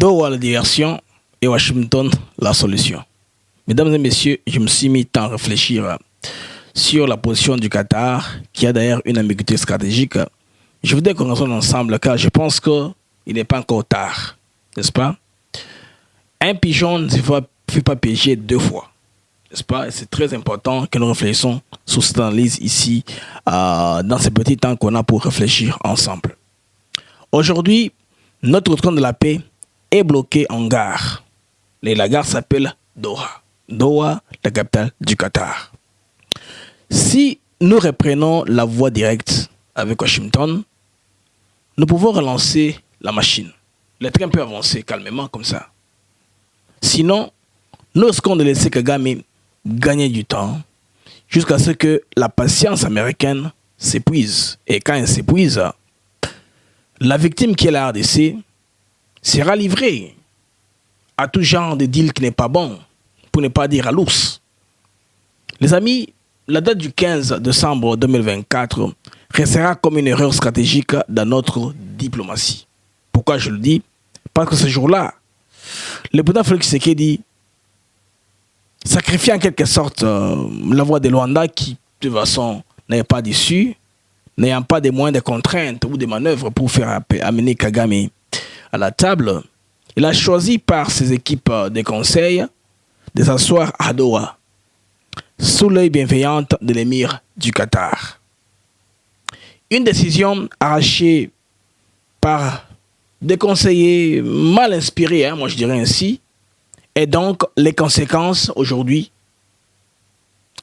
Doha la diversion et Washington la solution. Mesdames et messieurs, je me suis mis tant à réfléchir sur la position du Qatar, qui a d'ailleurs une ambiguïté stratégique. Je voudrais qu'on raisonne ensemble, car je pense qu'il n'est pas encore tard, n'est-ce pas? Un pigeon ne se fait pas piéger deux fois, n'est-ce pas? C'est très important que nous réfléchissions sur cette analyse ici, dans ce petit temps qu'on a pour réfléchir ensemble. Aujourd'hui, notre train de la paix est bloqué en gare. Et la gare s'appelle Doha. Doha, la capitale du Qatar. Si nous reprenons la voie directe avec Washington, nous pouvons relancer la machine. Le train peut avancer calmement comme ça. Sinon, nous risquons de laisser Kagame gagner du temps jusqu'à ce que la patience américaine s'épuise. Et quand elle s'épuise, la victime qui est la RDC sera livrée à tout genre de deal qui n'est pas bon, pour ne pas dire à l'ours. Les amis, la date du 15 décembre 2024 restera comme une erreur stratégique dans notre diplomatie. Pourquoi je le dis? Parce que ce jour-là, le président Félix Tshisekedi sacrifie en quelque sorte la voix de Luanda qui, de toute façon, n'est pas d'issue, n'ayant pas de moyens de contraintes ou de manœuvres pour faire amener Kagame à la table. Il a choisi par ses équipes de conseil de s'asseoir à Doha, sous l'œil bienveillant de l'émir du Qatar. Une décision arrachée par des conseillers mal inspirés, moi je dirais ainsi, et donc les conséquences aujourd'hui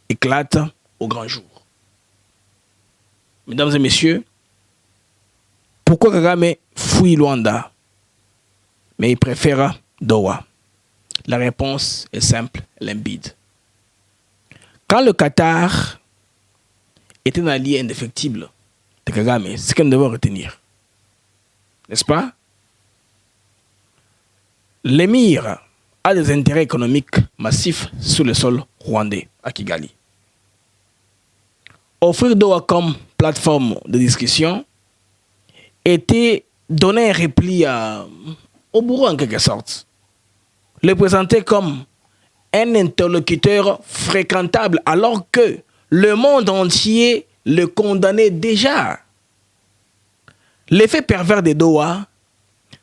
éclatent au grand jour. Mesdames et messieurs, pourquoi Kagame fuit Luanda, mais il préfère Doha? La réponse est simple, limpide. Quand le Qatar est un allié indéfectible de Kagame, c'est ce que nous devons retenir. N'est-ce pas? L'émir a des intérêts économiques massifs sur le sol rwandais, à Kigali. Offrir Doha comme plateforme de discussion était donner un repli au bourreau en quelque sorte. Le présenter comme un interlocuteur fréquentable alors que le monde entier le condamnait déjà. L'effet pervers de Doha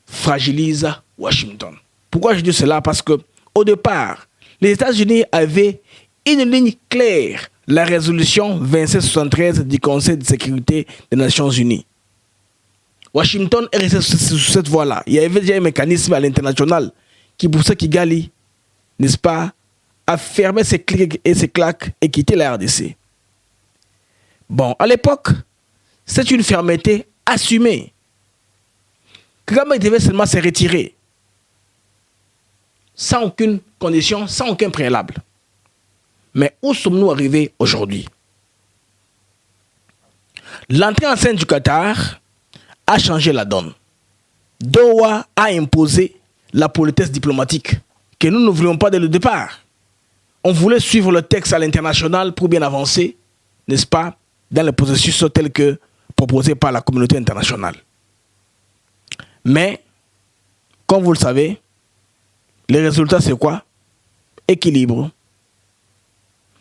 fragilise Washington. Pourquoi je dis cela? Parce que au départ, les États-Unis avaient une ligne claire, la résolution 2773 du Conseil de sécurité des Nations Unies. Washington est resté sur cette voie-là. Il y avait déjà un mécanisme à l'international qui poussait Kigali, n'est-ce pas, à fermer ses clics et ses claques et quitter la RDC. Bon, à l'époque, c'est une fermeté assumée. Kagame devait seulement se retirer, sans aucune condition, sans aucun préalable. Mais où sommes-nous arrivés aujourd'hui? L'entrée en scène du Qatar a changé la donne. Doha a imposé la politesse diplomatique que nous ne voulions pas dès le départ. On voulait suivre le texte à l'international pour bien avancer, n'est-ce pas, dans le processus tel que proposé par la communauté internationale. Mais, comme vous le savez, les résultats c'est quoi? Équilibre.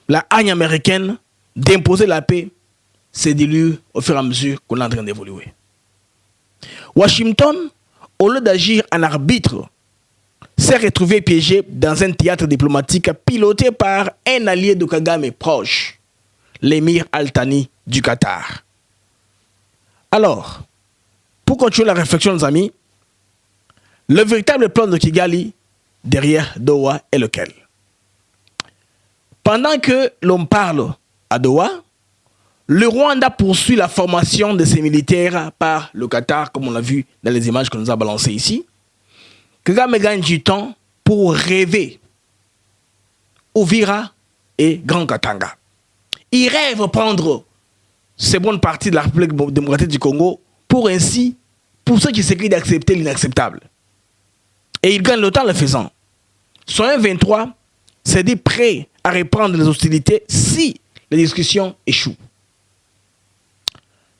La haine américaine d'imposer la paix se dilue au fur et à mesure qu'on est en train d'évoluer. Washington, au lieu d'agir en arbitre, s'est retrouvé piégé dans un théâtre diplomatique piloté par un allié de Kagame proche, l'émir Al-Thani du Qatar. Alors, pour continuer la réflexion, les amis, le véritable plan de Kigali derrière Doha est lequel? Pendant que l'on parle à Doha, le Rwanda poursuit la formation de ses militaires par le Qatar, comme on l'a vu dans les images qu'on nous a balancées ici. Kagame gagne du temps pour rêver Uvira et Grand Katanga. Il rêve prendre ces bonnes parties de la République démocratique du Congo pour ainsi, pour ceux qui s'écrivent d'accepter l'inacceptable. Et il gagne le temps en le faisant. Son M23 s'est dit prêt à reprendre les hostilités si les discussions échouent.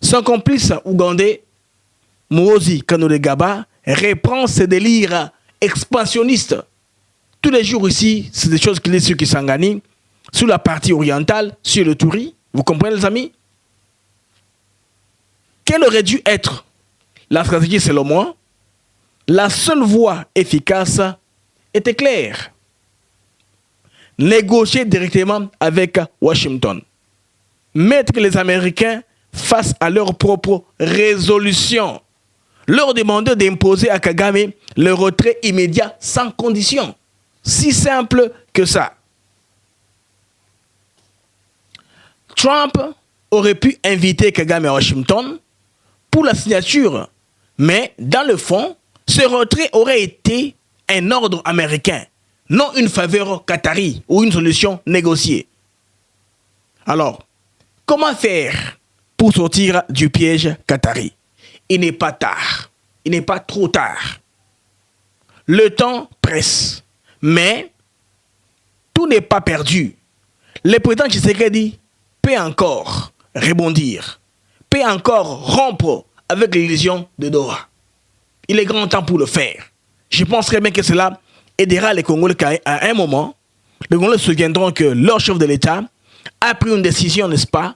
Son complice ougandais, Muhoozi Kainerugaba, reprend ses délires expansionniste. Tous les jours ici, c'est des choses qu'il est sur Kisangani, sur la partie orientale, sur le Touri. Vous comprenez les amis? Quelle aurait dû être la stratégie selon moi? La seule voie efficace était claire. Négocier directement avec Washington. Mettre les Américains face à leur propre résolution. Leur demander d'imposer à Kagame le retrait immédiat sans condition. Si simple que ça. Trump aurait pu inviter Kagame à Washington pour la signature, mais dans le fond, ce retrait aurait été un ordre américain, non une faveur qatari ou une solution négociée. Alors, comment faire pour sortir du piège qatari? Il n'est pas tard, il n'est pas trop tard. Le temps presse, mais tout n'est pas perdu. Le président Tshisekedi peut encore rebondir, peut encore rompre avec l'illusion de Doha. Il est grand temps pour le faire. Je pense très bien que cela aidera les Congolais qu'à un moment, les Congolais se souviendront que leur chef de l'État a pris une décision, n'est-ce pas,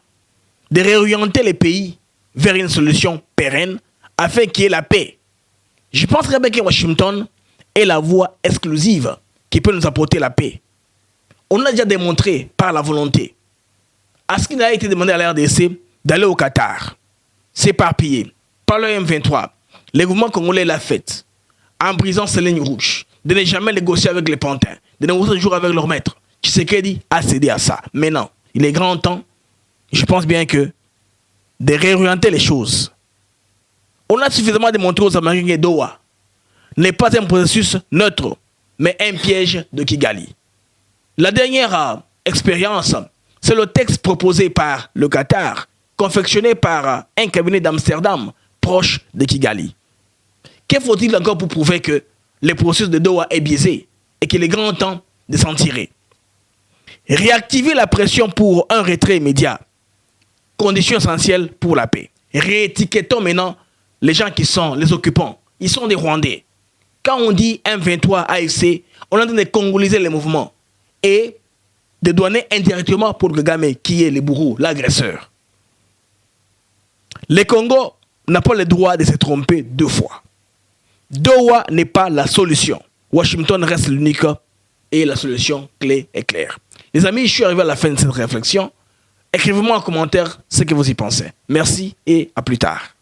de réorienter les pays vers une solution pérenne afin qu'il y ait la paix. Je pense très bien que Washington est la voie exclusive qui peut nous apporter la paix. On a déjà démontré par la volonté. À ce qu'il a été demandé à la RDC d'aller au Qatar, s'éparpiller, par le M23, le gouvernement congolais l'a fait, en brisant ces lignes rouges, de ne jamais négocier avec les pantins, de négocier toujours avec leur maître. Tshisekedi a cédé à ça. Maintenant, il est grand temps, je pense bien que, de réorienter les choses. On a suffisamment démontré aux Américains que Doha n'est pas un processus neutre, mais un piège de Kigali. La dernière expérience, c'est le texte proposé par le Qatar, confectionné par un cabinet d'Amsterdam proche de Kigali. Que faut-il encore pour prouver que le processus de Doha est biaisé et qu'il est grand temps de s'en tirer? Réactiver la pression pour un retrait immédiat, condition essentielle pour la paix. Réétiquettons maintenant les gens qui sont les occupants. Ils sont des Rwandais. Quand on dit M23 AFC, on est en train de congoliser les mouvements et de donner indirectement pour Kagame, qui est le bourreau, l'agresseur. Le Congo n'a pas le droit de se tromper deux fois. Doha n'est pas la solution. Washington reste l'unique et la solution clé est claire. Les amis, je suis arrivé à la fin de cette réflexion. Écrivez-moi en commentaire ce que vous y pensez. Merci et à plus tard.